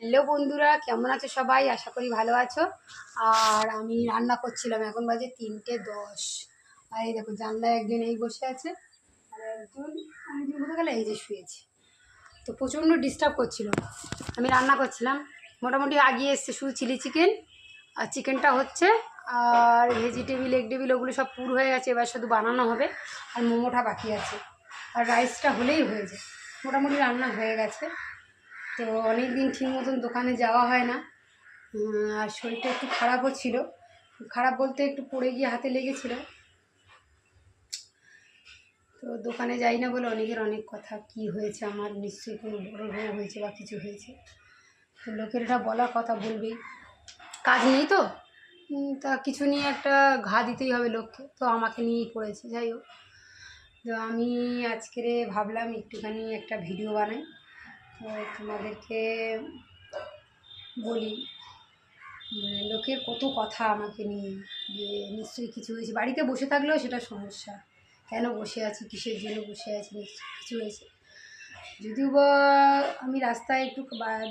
Hello বন্ধুরা, কেমন আছো সবাই? আশা করি ভালো আছো। আর আমি রান্না করছিলাম, এখন বাজে 3:10। আর এই দেখো, জানলায় একজন এই বসে আছে, আর একজন অনেকদিন বসে গেলে এই যে শুয়েছে। তো প্রচণ্ড ডিস্টার্ব করছিল। আমি রান্না করছিলাম, মোটামুটি আগিয়ে এসছে, শুধু চিলি চিকেন আর চিকেনটা হচ্ছে, আর ভেজিটেবিল এগ ওগুলো সব পুর হয়ে গেছে, এবার শুধু বানানো হবে। আর মোমোটা বাকি আছে, আর রাইসটা হলেই হয়ে যায়। মোটামুটি রান্না হয়ে গেছে। তো অনেক দিন ঠিক মতন দোকানে যাওয়া হয় না, আর শরীরটা একটু খারাপও ছিল। খারাপ বলতে একটু পড়ে গিয়ে হাতে লেগেছিল। তো দোকানে যাই না বলে অনেকের অনেক কথা, কি হয়েছে আমার, নিশ্চয়ই কোনো বড় রোগ হয়েছে বা কিছু হয়েছে। তো লোকের এটা বলার কথা, বলবেই, কাজ নেই তো। তা কিছু নিয়ে একটা ঘা দিতেই হবে লোককে, তো আমাকে নিয়েই পড়েছে। যাই হোক, তো আমি আজকে ভাবলাম একটুখানি একটা ভিডিও বানাই, তো তোমাদেরকে বলি। লোকের কত কথা আমাকে নিয়ে, যে নিশ্চয়ই কিছু হয়েছে। বাড়িতে বসে থাকলেও সেটা সমস্যা, কেন বসে আছি, কিসের জন্য বসে আছি, নিশ্চয়ই কিছু হয়েছে। যদিও বা আমি রাস্তায় একটু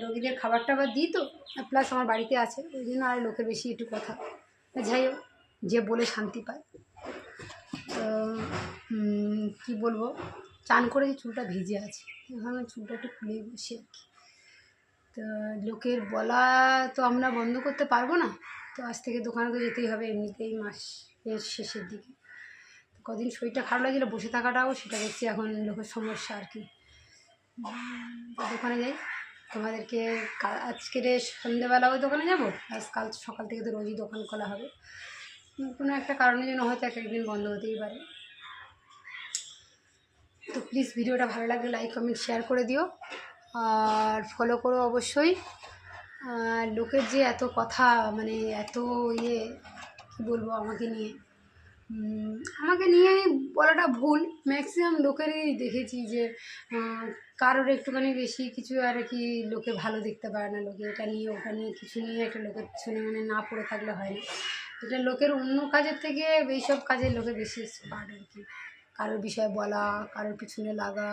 রোগীদের খাবার টাবার দিই, তো প্লাস আমার বাড়িতে আছে, ওই জন্য আর লোকের বেশি একটু কথা। যাই হোক, যে বলে শান্তি পায়। তো কী বলবো, চান করে যে চুলটা ভিজে আছে, এখানে চুলটা একটু খুলেই বসি আর কি। তো লোকের বলা তো আমরা বন্ধ করতে পারবো না, তো আজ থেকে দোকানে তো যেতেই হবে, এমনিতেই মাসের শেষের দিকে। কদিন শরীরটা খারাপ লাগছিলো, বসে থাকাটাও সেটা দেখছি এখন লোকের সমস্যা আর কি। দোকানে যাই, তোমাদেরকে আজকের সন্ধ্যেবেলাও দোকানে যাবো, আজ কাল সকাল থেকে তো রোজই দোকান খোলা হবে। কোনো একটা কারণের জন্য হয়তো এক একদিন বন্ধ হতেই পারে। তো প্লিজ ভিডিওটা ভালো লাগলে লাইক কমেন্ট শেয়ার করে দিও, আর ফলো করো অবশ্যই। লোকের যে এত কথা, মানে এত কী বলবো, আমাকে নিয়ে বলাটা ভুল। ম্যাক্সিমাম লোকেরই দেখেছি যে কারোর একটুখানি বেশি কিছু আর কি লোকে ভালো দেখতে পারে না। লোকে এটা নিয়ে ওটা নিয়ে কিছু নিয়ে একটা লোকের পিছনে মানে না পড়ে থাকলে হয় না। এটা লোকের অন্য কাজের থেকে এইসব কাজে লোকে বেশি এক্সপার্ট আর কি। কারোর বিষয়ে বলা, কারোর পিছনে লাগা,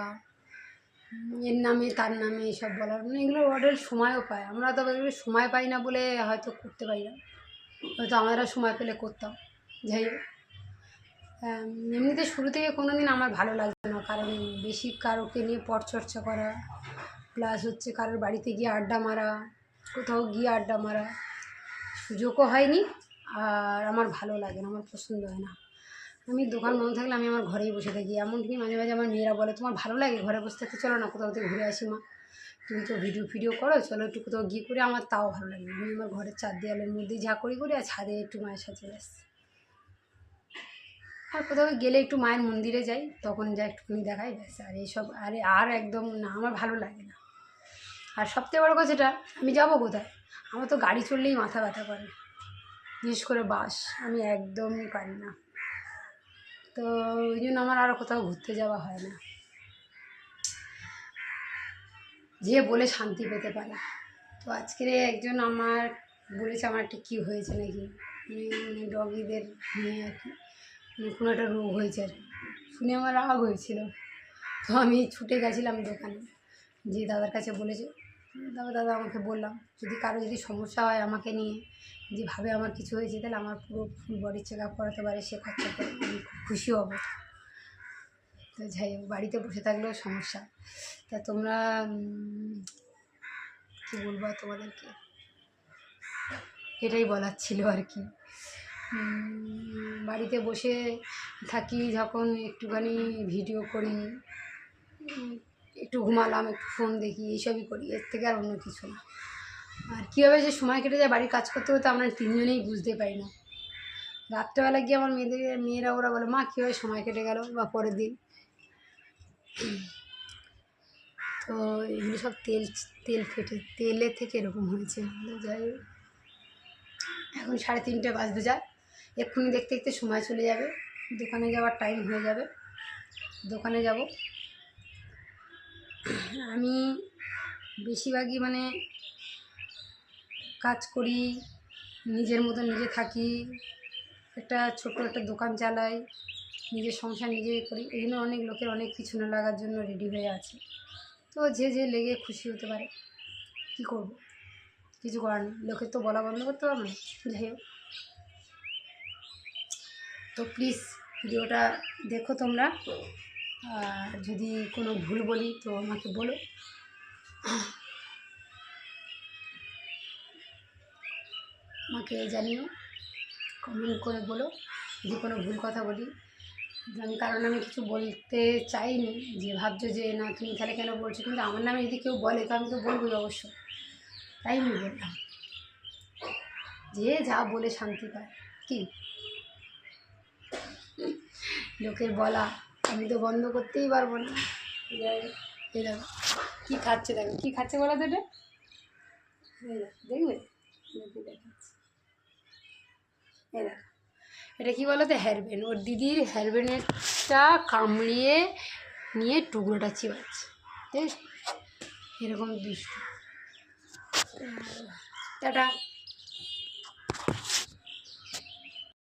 এর নামে তার নামে এসব বলার, মানে এগুলো ওদের সময়ও পায়। আমরা তো এগুলো সময় পাই না বলে হয়তো করতে পারি না, হয়তো আমরা সময় পেলে করতাম। যাই হোক, এমনিতে শুরু থেকে কোনো দিন আমার ভালো লাগতো না, কারণ বেশি কারোকে নিয়ে পরচর্চা করা, প্লাস হচ্ছে কারোর বাড়িতে গিয়ে আড্ডা মারা, কোথাও গিয়ে আড্ডা মারা সুযোগও হয়নি। আর আমার ভালো লাগে না, আমার পছন্দ হয় না। আমি দোকান বন্ধ থাকলে আমি আমার ঘরেই বসে থাকি। এমনকি মাঝে মাঝে আমার মেয়েরা বলে, তোমার ভালো লাগে ঘরে বসে থাকতে, চলো না কোথাও থেকে ঘুরে আসি মা, তুমি তো ভিডিও করো, চলো একটু কোথাও গিয়ে করে। আমার তাও ভালো লাগে না, আমি আমার ঘরের চার দেওয়ালের মধ্যেই যা করি আর ছাদে একটু মায়ের সাথে আসছি। আর কোথাও গেলে একটু মায়ের মন্দিরে যাই, তখন যা একটুখানি দেখাই, ব্যাস। আর এইসব আর একদম না, আমার ভালো লাগে না। আর সবথেকে বড় কথা যেটা, আমি যাবো কোথায়, আমার তো গাড়ি চললেই মাথা ব্যথা করে, বিশেষ করে বাস, আমি একদমই পারি না। তো ওই জন্য আমার আরও কোথাও ঘুরতে যাওয়া হয় না, যে বলে শান্তি পেতে পারে। তো আজকে একজন আমার বলেছে আমার একটা কী হয়েছে নাকি, মানে ডগিদের নিয়ে আর কি, মানে কোনো একটা রোগ হয়েছে আর কি। শুনে আমার রাগ হয়েছিল। তো আমি ছুটে গেছিলাম দোকানে, যে দাদার কাছে বলেছে, দাদা আমাকে বললাম, যদি সমস্যা হয় আমাকে নিয়ে, যেভাবে আমার কিছু হয়েছে, তাহলে আমার পুরো ফুল বডি চেক আপ করাতে পারে, সে খরচা করে আমি খুব খুশি হব। তো যাই হোক, বাড়িতে বসে থাকলেও সমস্যা। তা তোমরা কী বলবো তোমাদেরকে, এটাই বলার ছিল আর কি। বাড়িতে বসে থাকি যখন, একটুখানি ভিডিও করি, একটু ঘুমালাম, একটু ফোন দেখি, এইসবই করি, এর থেকে আর অন্য কিছু না। আর কীভাবে যে সময় কেটে যায় বাড়ির কাজ করতে করতে, আমরা তিনজনেই বুঝতে পারি না। রাত্রেবেলা গিয়ে আমার মেয়েরা ওরা বলে, মা কীভাবে সময় কেটে গেল, বা পরের দিন। তো এগুলো সব তেলের থেকে এরকম হয়েছে। যাই হোক, এখন 3:30 বাজতে যায়, এক্ষুনি দেখতে দেখতে সময় চলে যাবে, দোকানে যাওয়ার টাইম হয়ে যাবে, দোকানে যাব। আমি বেশিরভাগই মানে কাজ করি, নিজের মতো নিজে থাকি, একটা ছোট্ট একটা দোকান চালাই, নিজের সংসার নিজে করি। এই জন্য অনেক লোকের অনেক কিছু না লাগার জন্য রেডি হয়ে আছে। তো যে লেগে খুশি হতে পারে, কী করব। কিছু করার নেই, লোকের তো বলা বন্ধ করতে পারবে না। যাই হোক, তো প্লিজ ভিডিওটা দেখো তোমরা, আর যদি কোনো ভুল বলি তো আমাকে বলো, আমাকে জানিও, কমেন্ট করে বলো যদি কোনো ভুল কথা বলি। কারণ আমি কিছু বলতে চাইনি, যে ভাবছো যে না তুমি তাহলে কেন বলছো, কিন্তু আমার নামে যদি কেউ বলে তো আমি তো বলবোই অবশ্য, তাই আমি বললাম, যে যা বলে শান্তি পায়। কি লোকের বলা আমি তো বন্ধ করতেই পারবো না। এই দেখো কী খাচ্ছে, দেখো কী খাচ্ছে বলা তো এটা, দেখবে দেখাচ্ছে, এই দেখো এটা কী বলো তো, হেয়ারব্যান্ড, ওর দিদির হেয়ারব্যান্ডটা কামড়িয়ে নিয়ে টুকরোটা চিবাচ্ছে, ঠিক আছে, এরকম দুষ্টু। টাটা।